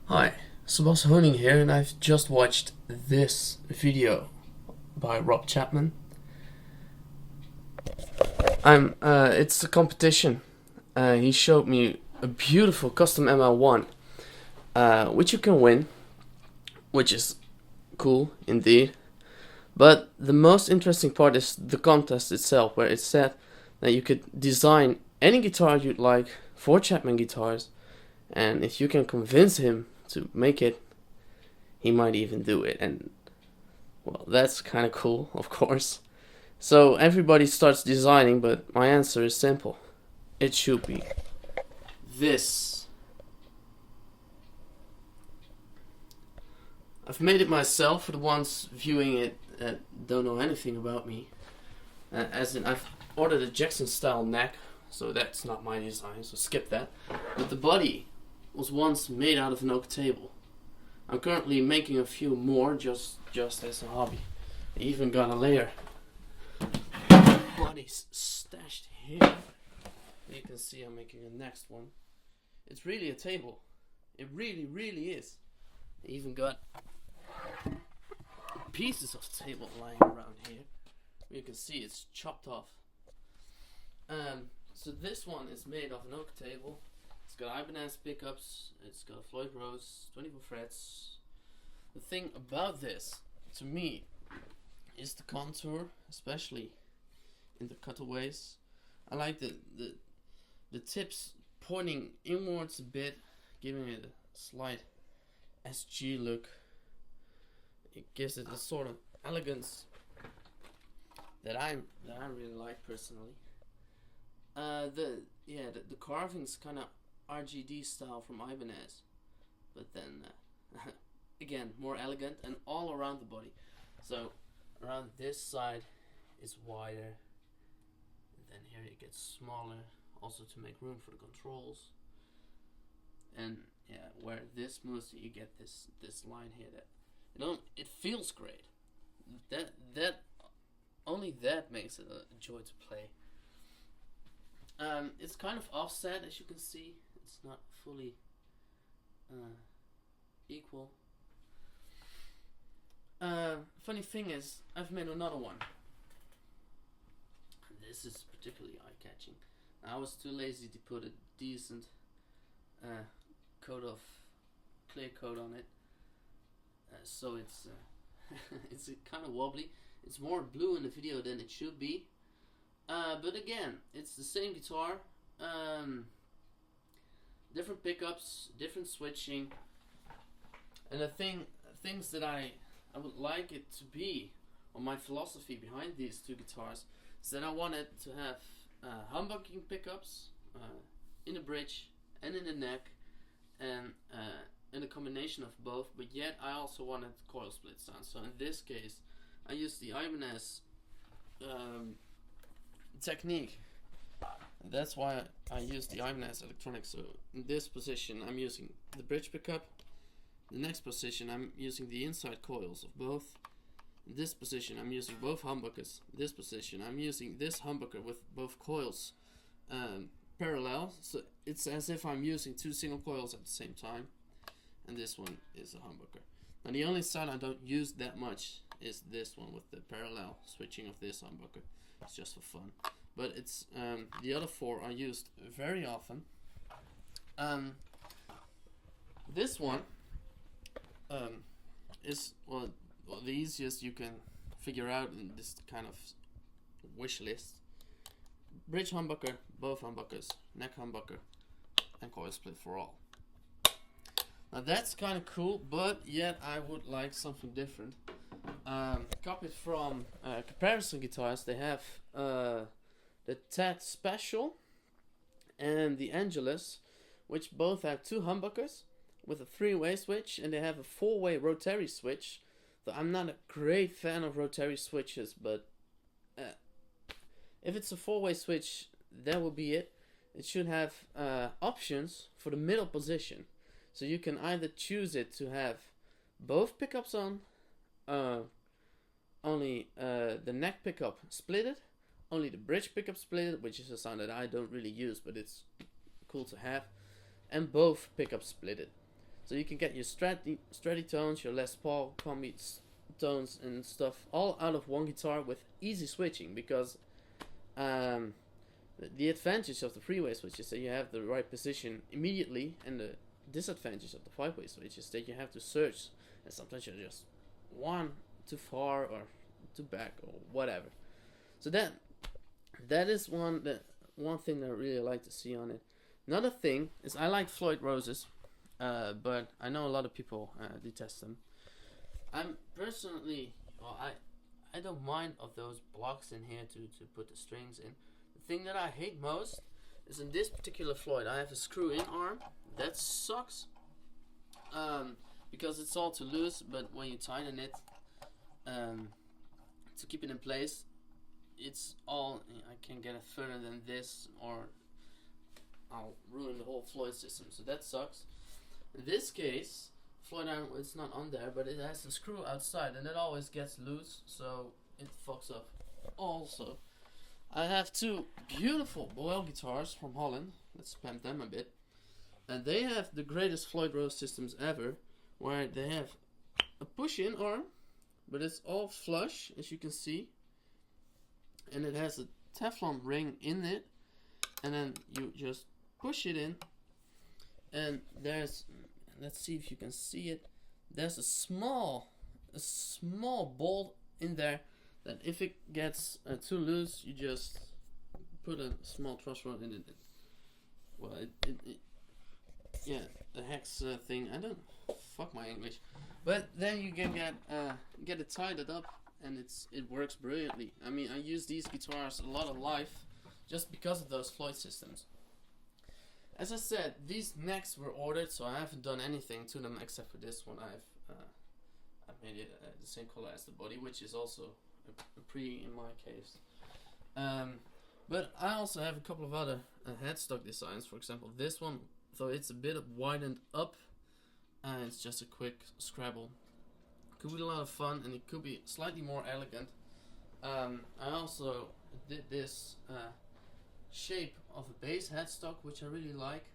Hi, Sebas Honing here, and I've just watched this video by Rob Chapman. It's a competition. He showed me a beautiful custom ML1, which you can win, which is cool indeed. But the most interesting part is the contest itself, where it said that you could design any guitar you'd like for Chapman Guitars, and if you can convince him to make it, he might even do it. And well, that's kind of cool, of course. So everybody starts designing, but my answer is simple. It should be this. I've made it myself for the ones viewing it that don't know anything about me. As in, I've ordered a Jackson style neck, so that's not my design, so skip that. But the body was once made out of an oak table. I'm currently making a few more just as a hobby. I even got a layer bodies stashed here. You can see I'm making the next one. It's really a table. It really is. I even got pieces of table lying around here. You can see it's chopped off. So this one is made of an oak table. It's got Ibanez pickups. It's got Floyd Rose, 24 frets. The thing about this, to me, is the contour, especially in the cutaways. I like the tips pointing inwards a bit, giving it a slight SG look. It gives it a sort of elegance that I really like personally. The carving's kind of RGD style from Ibanez, but then again more elegant and all around the body. So around this side is wider, and then here it gets smaller, also to make room for the controls. And yeah, where this moves, you get this line here that it feels great. That only that makes it a joy to play. It's kind of offset, as you can see. It's not fully equal. Funny thing is, I've made another one. This is particularly eye-catching. I was too lazy to put a decent coat of clear coat on it, so it's it's kind of wobbly. It's more blue in the video than it should be. But again, it's the same guitar, different pickups, different switching, and the things that I would like it to be, or my philosophy behind these two guitars, is that I wanted to have humbucking pickups in the bridge and in the neck, and a combination of both. But yet I also wanted coil split sound. So in this case, I used the Ibanez technique. That's why I use the Ibanez electronics. So in this position I'm using the bridge pickup. The next position I'm using the inside coils of both. In this position I'm using both humbuckers. This position I'm using this humbucker with both coils parallel. So it's as if I'm using two single coils at the same time. And this one is a humbucker. Now the only side I don't use that much is this one with the parallel switching of this humbucker. It's just for fun, but it's the other four are used very often. This one is well the easiest you can figure out in this kind of wish list. Bridge humbucker, both humbuckers, neck humbucker, and coil split for all. Now that's kind of cool, but yet I would like something different. Copied from Comparison Guitars, they have the Ted Special and the Angelus, which both have two humbuckers with a 3-way switch, and they have a 4-way rotary switch. So I'm not a great fan of rotary switches, but if it's a 4-way switch, that will be it. It should have options for the middle position, so you can either choose it to have both pickups on, only the neck pickup splitted, only the bridge pickup splitted, which is a sound that I don't really use, but it's cool to have, and both pickups splitted. So you can get your Stratty tones, your Les Paul combi tones and stuff all out of one guitar with easy switching, because the advantage of the 3-way switch is that you have the right position immediately, and the disadvantage of the 5-way switch is that you have to search, and sometimes you're just one too far or too back or whatever. So that is one thing that I really like to see on it. Another thing is I like Floyd Roses, but I know a lot of people detest them. I'm personally, I don't mind of those blocks in here to put the strings in. The thing that I hate most is in this particular Floyd, I have a screw-in arm. That sucks, because it's all too loose, but when you tighten it to keep it in place, it's all, I can't get it further than this or I'll ruin the whole Floyd system, so that sucks. In this case, Floyd arm, it's not on there, but it has a screw outside and it always gets loose, so it fucks up. Also, I have two beautiful Boyle guitars from Holland. Let's spam them a bit. And they have the greatest Floyd Rose systems ever, where they have a push-in arm, but it's all flush, as you can see. And it has a Teflon ring in it, and then you just push it in. And there's, let's see if you can see it, there's a small bolt in there that if it gets too loose, you just put a small truss rod in it. Well, yeah, the hex thing, I don't, fuck my English, but then you can get it tied up, and it works brilliantly. I mean, I use these guitars a lot of live just because of those Floyd systems. As I said, these necks were ordered, so I haven't done anything to them except for this one. I've made it the same color as the body, which is also a pre in my case. But I also have a couple of other headstock designs. For example, this one, though it's a bit widened up, and it's just a quick scrabble. Could be a lot of fun, and it could be slightly more elegant. I also did this shape of a bass headstock, which I really like.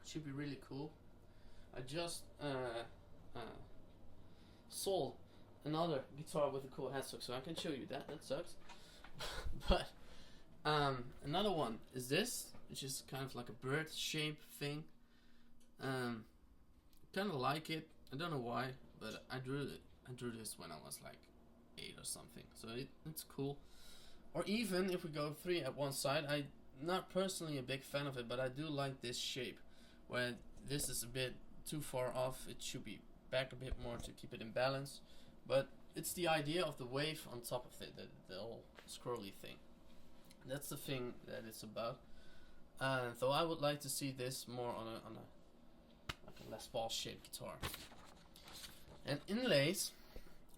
Should be really cool. I just sold another guitar with a cool headstock, so I can show you that. That sucks. But another one is this, which is kind of like a bird shape thing. Kind of like it. I don't know why, but I drew this when I was like 8 or something, so it's cool. Or even if we go 3 at one side, I'm not personally a big fan of it, but I do like this shape, where this is a bit too far off. It should be back a bit more to keep it in balance, but it's the idea of the wave on top of it, the whole scrolly thing. That's the thing that it's about. Though I would like to see this more on a like a Les Paul shaped guitar. And inlays,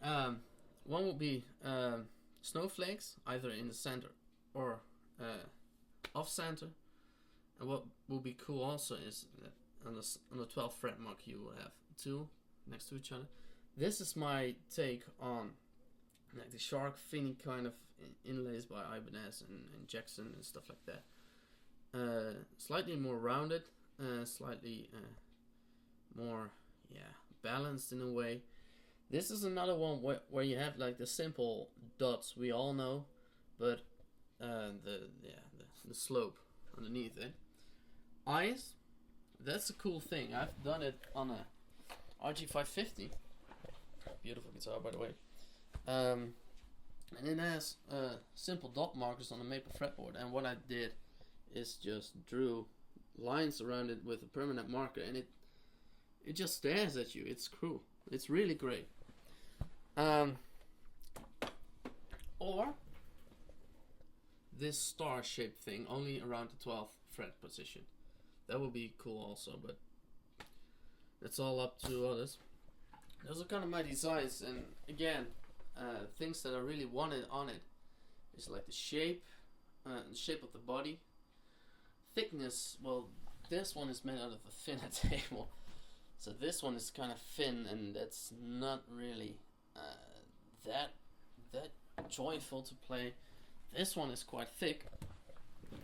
one would be snowflakes, either in the center or off center. And what will be cool also is that on the 12th fret mark you will have 2 next to each other. This is my take on like the shark finny kind of inlays by Ibanez and Jackson and stuff like that. Slightly more rounded, slightly more balanced in a way. This is another one where you have like the simple dots we all know, but the slope underneath it. Eyes, that's a cool thing. I've done it on a RG550, beautiful guitar by the way, and it has simple dot markers on the maple fretboard. And what I did is just drew lines around it with a permanent marker, and it just stares at you. It's cool. It's really great. Or this star-shaped thing, only around the 12th fret position. That would be cool also, but it's all up to others. Those are kind of my designs, and again, things that I really wanted on it is like the shape of the body. Thickness, well, this one is made out of a thinner table. So this one is kind of thin, and that's not really that joyful to play. This one is quite thick,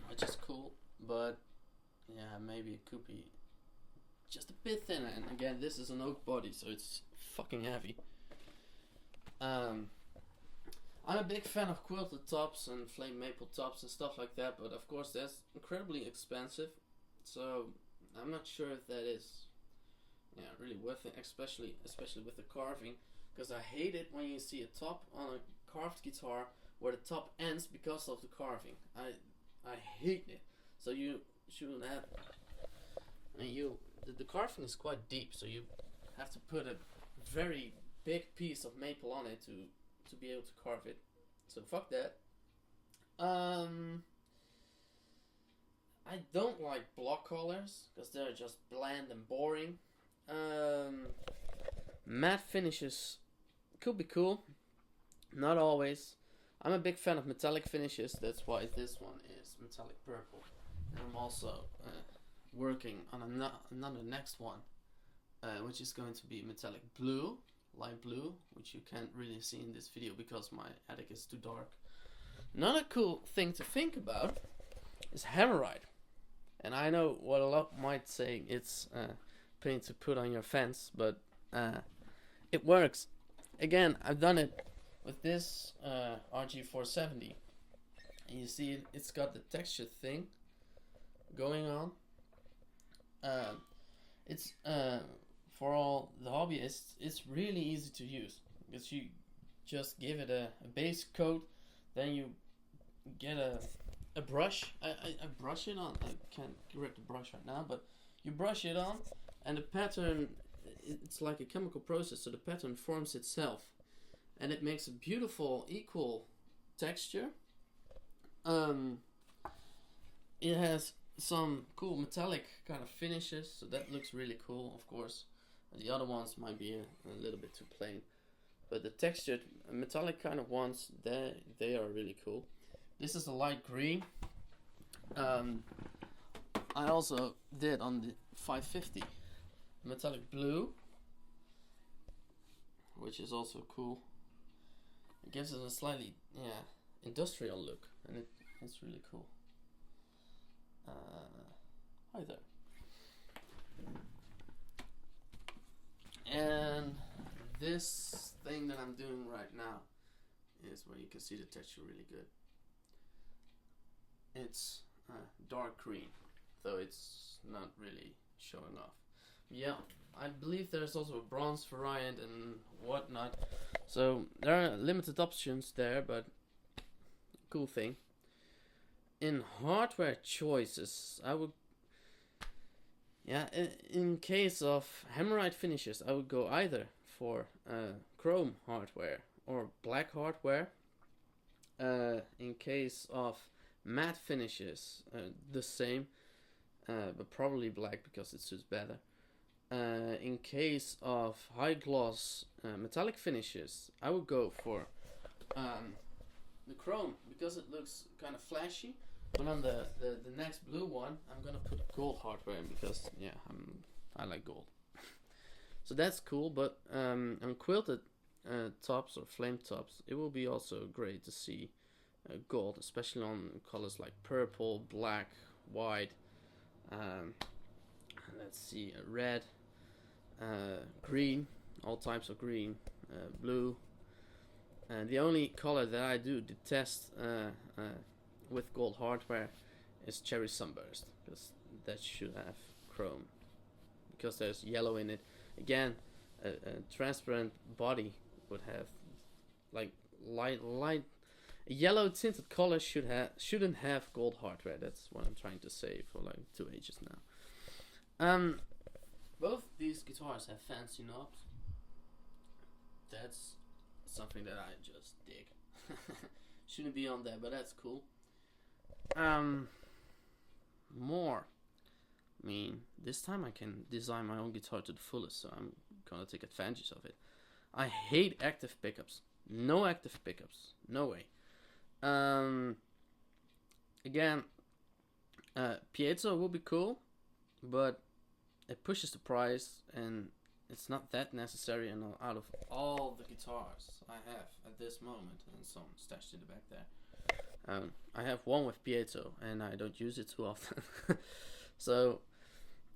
which is cool, but yeah, maybe it could be just a bit thinner. And again, this is an oak body, so it's fucking heavy. I'm a big fan of quilted tops and flame maple tops and stuff like that, but of course that's incredibly expensive, so I'm not sure if that is really worth it, especially with the carving, because I hate it when you see a top on a carved guitar where the top ends because of the carving. I hate it. So you shouldn't have. The carving is quite deep, so you have to put a very big piece of maple on it to be able to carve it. So fuck that. I don't like block colors because they're just bland and boring. Matte finishes could be cool, not always. I'm a big fan of metallic finishes. That's why this one is metallic purple. And I'm also working on another next one, which is going to be metallic blue, light blue, which you can't really see in this video because my attic is too dark. Another cool thing to think about is hammerite. And I know what a lot might say it's paint to put on your fence, but it works. Again, I've done it with this RG470. And you see it's got the texture thing going on. It's for all the hobbyists, it's really easy to use because you just give it a base coat, then you get a brush. I brush it on. I can't grip the brush right now, but you brush it on, and the pattern, it's like a chemical process, so the pattern forms itself, and it makes a beautiful equal texture. It has some cool metallic kind of finishes, so that looks really cool. Of course, the other ones might be a little bit too plain, but the textured metallic kind of ones, they are really cool. This is a light green. I also did on the 550 metallic blue, which is also cool. It gives it a slightly industrial look, and it's really cool. Hi there. And this thing that I'm doing right now is where you can see the texture really good. It's dark green, though it's not really showing off. Yeah, I believe there's also a bronze variant and whatnot, so there are limited options there, but cool thing. In hardware choices, I would, in case of hammerite finishes, I would go either for chrome hardware or black hardware. In case of matte finishes, the same, but probably black because it suits better. In case of high gloss metallic finishes, I would go for the chrome because it looks kind of flashy. But on the next blue one, I'm gonna put gold hardware in because I like gold. So that's cool. But on quilted tops or flame tops, it will be also great to see gold, especially on colors like purple, black, white. Let's see, red, green, all types of green, blue. And the only color that I do detest with gold hardware is cherry sunburst, because that should have chrome, because there's yellow in it. Again, a transparent body would have like light a yellow tinted color shouldn't have gold hardware. That's what I'm trying to say for like 2 ages now. Both these guitars have fancy knobs. That's something that I just dig. Shouldn't be on there, but that's cool. More. I mean, this time I can design my own guitar to the fullest, so I'm gonna take advantage of it. I hate active pickups. No active pickups. No way. Again, piezo will be cool, but it pushes the price, and it's not that necessary. And out of all the guitars I have at this moment, and some stashed in the back there, I have one with piezo, and I don't use it too often. So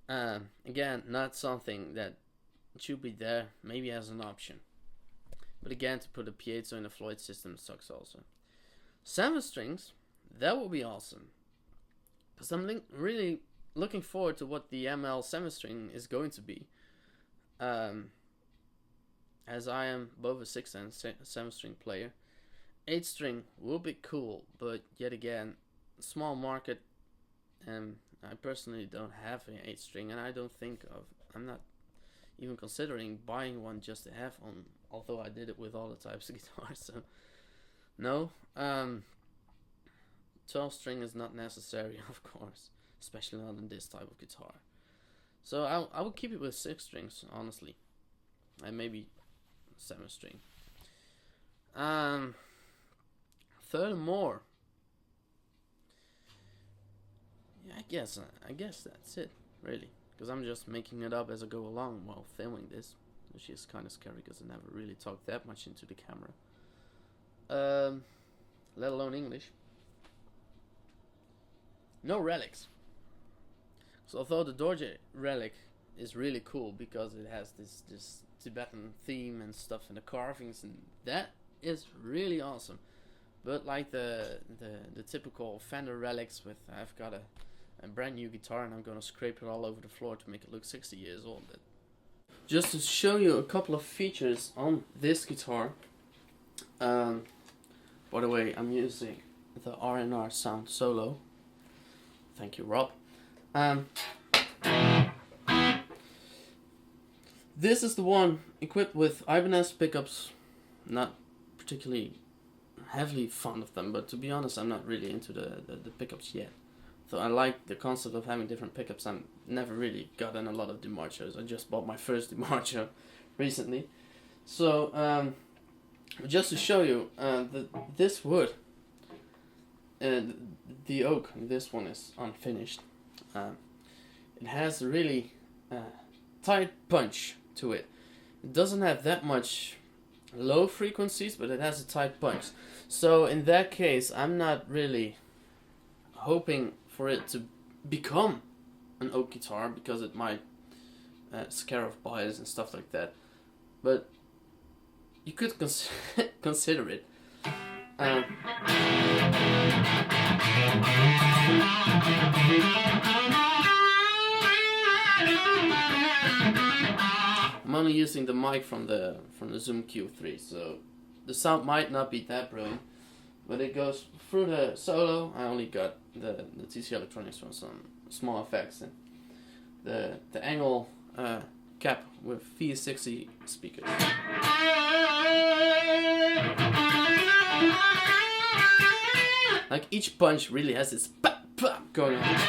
Again, not something that should be there, maybe as an option. But again, to put a piezo in a Floyd system sucks also. 7 strings, that would be awesome. Because I'm really looking forward to what the ML 7 string is going to be. As I am both a 6 and 7 string player. 8 string will be cool, but yet again, small market. I personally don't have an 8 string, and I'm not even considering buying one just to have on, although I did it with all the types of guitars. So no, 12 string is not necessary, of course, especially not in this type of guitar. So I would keep it with 6 strings, honestly, and maybe 7 string. Furthermore, yeah, I guess that's it, really, because I'm just making it up as I go along while filming this, which is kind of scary because I never really talked that much into the camera, let alone English. No relics. So although the Dorje Relic is really cool because it has this Tibetan theme and stuff and the carvings, and that is really awesome. But like the typical Fender relics with, I've got a brand new guitar and I'm gonna scrape it all over the floor to make it look 60 years old. Just to show you a couple of features on this guitar. By the way, I'm using the R&R Sound Solo. Thank you, Rob. This is the one equipped with Ibanez pickups. Not particularly heavily fond of them, but to be honest, I'm not really into the pickups yet. So I like the concept of having different pickups. I've never really gotten a lot of DiMarcios. I just bought my first DiMarcio recently. So just to show you, this wood, the oak, this one is unfinished. It has a really tight punch to it. It doesn't have that much low frequencies, but it has a tight punch. So in that case, I'm not really hoping for it to become an oak guitar because it might scare off buyers and stuff like that. But you could consider it. I'm only using the mic from the Zoom Q3, so the sound might not be that brilliant, but it goes through the solo. I only got the TC Electronics from some small effects and the angle cap with VS60 speakers. Like each punch really has this pop pop going on.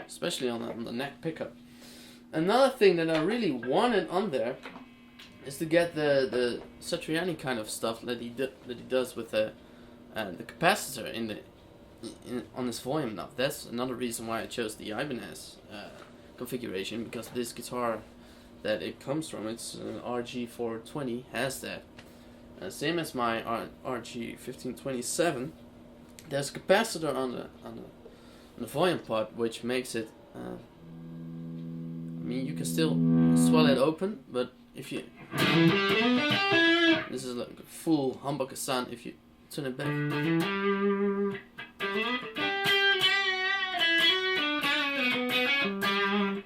Especially on the neck pickup. Another thing that I really wanted on there is to get the Satriani kind of stuff that he does with the capacitor on this volume knob. That's another reason why I chose the Ibanez configuration, because this guitar that it comes from, it's an RG420, has that. Same as my RG1527. There's a capacitor on the volume pot, which makes it. I mean, you can still swell it open, but if you, this is like a full humbucker sound. If you turn it back, it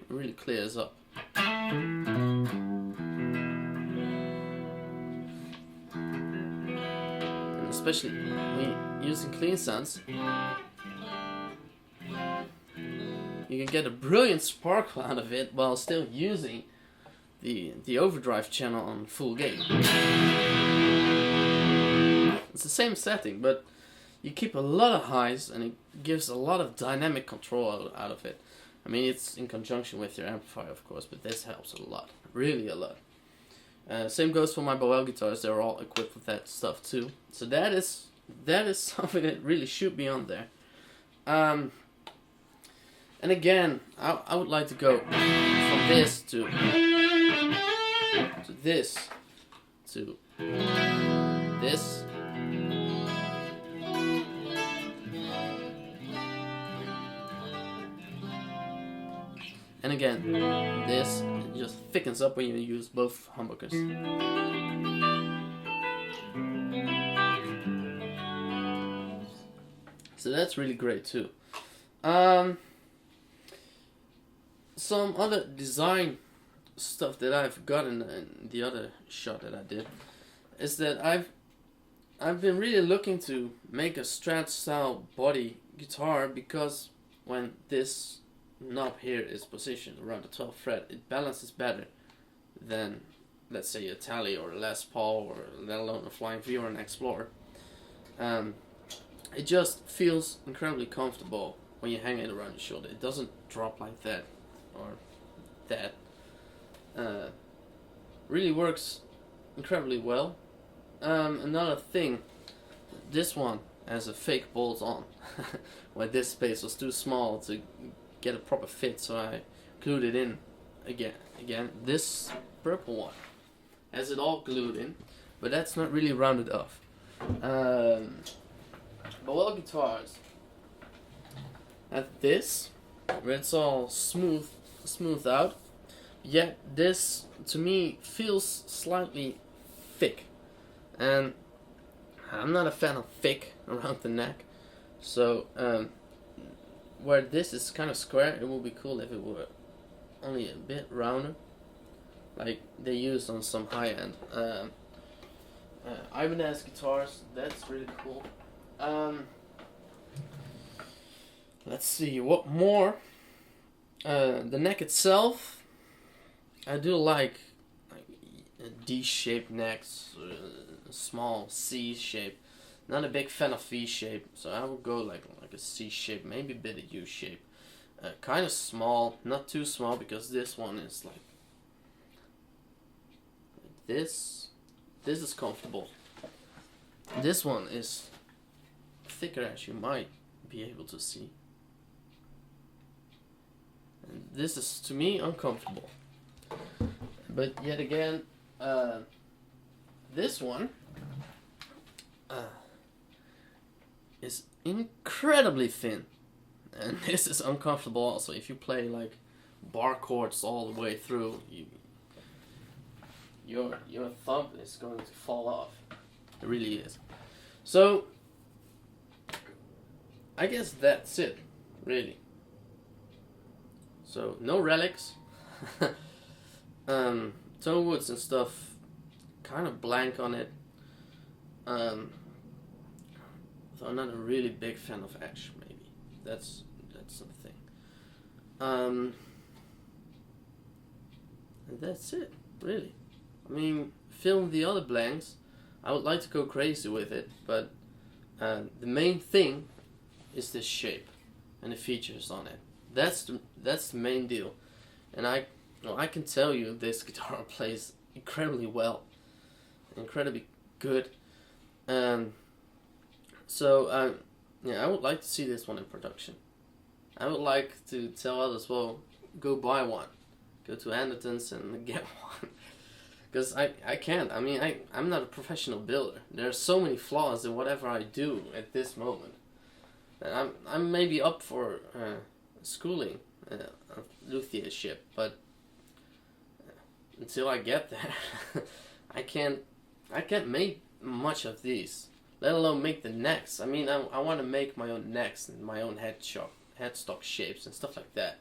really clears up. And especially when you're using clean sounds, you can get a brilliant sparkle out of it while still using the overdrive channel on full gain. It's the same setting, but you keep a lot of highs and it gives a lot of dynamic control out of it. I mean, it's in conjunction with your amplifier, of course, but this helps a lot, really a lot. Same goes for my Boel guitars. They're all equipped with that stuff too. So that is something that really should be on there. And again, I would like to go from this to this to this. And again, this just thickens up when you use both humbuckers. So that's really great too. Some other design stuff that I've gotten in the other shot that I did is that I've been really looking to make a Strat style body guitar, because when this knob here is positioned around the 12th fret, it balances better than, let's say, a Tele or a Les Paul, or let alone a Flying V or an Explorer. It just feels incredibly comfortable when you hang it around your shoulder. It doesn't drop like that or that. Really works incredibly well. Another thing, this one has a fake bolt on where this space was too small to get a proper fit, so I glued it in again. This purple one has it all glued in, but that's not really rounded off. Boel guitars have this where it's all smoothed out, yet this to me feels slightly thick, and I'm not a fan of thick around the neck. So where this is kind of square, it would be cool if it were only a bit rounder, like they use on some high-end Ibanez guitars. That's really cool. Let's see what more. The neck itself, I do like D-shaped necks, small C shape. Not a big fan of V shape, so I would go like a C shape, maybe a bit of U shape. Kind of small, not too small, because this one is like this. This is comfortable. This one is thicker, as you might be able to see. And this is, to me, uncomfortable. But yet again, this one is incredibly thin, and this is uncomfortable also. If you play like bar chords all the way through, your thumb is going to fall off. It really is. So I guess that's it, really. So no relics. Tone woods and stuff, kind of blank on it. So I'm not a really big fan of ash. Maybe that's something. And that's it, really. I mean, film the other blanks. I would like to go crazy with it, but the main thing is this shape and the features on it. That's the main deal. And I can tell you this guitar plays incredibly well, incredibly good. So yeah, I would like to see this one in production. I would like to tell others, well, go buy one, go to Anderton's and get one. Because I can't. I mean, I'm not a professional builder. There are so many flaws in whatever I do at this moment. And I'm maybe up for schooling, luthiership, but until I get there, I can't make much of these, let alone make the necks. I mean, I want to make my own necks and my own headstock shapes and stuff like that,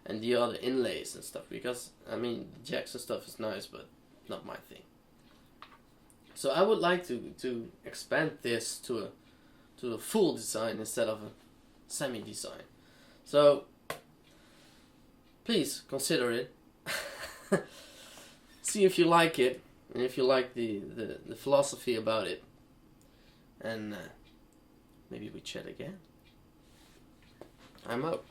and the other inlays and stuff, because I mean, jacks and stuff is nice, but not my thing. So I would like to expand this to a full design instead of a semi-design. So please consider it. See if you like it, and if you like the philosophy about it, and maybe we chat again. I'm out.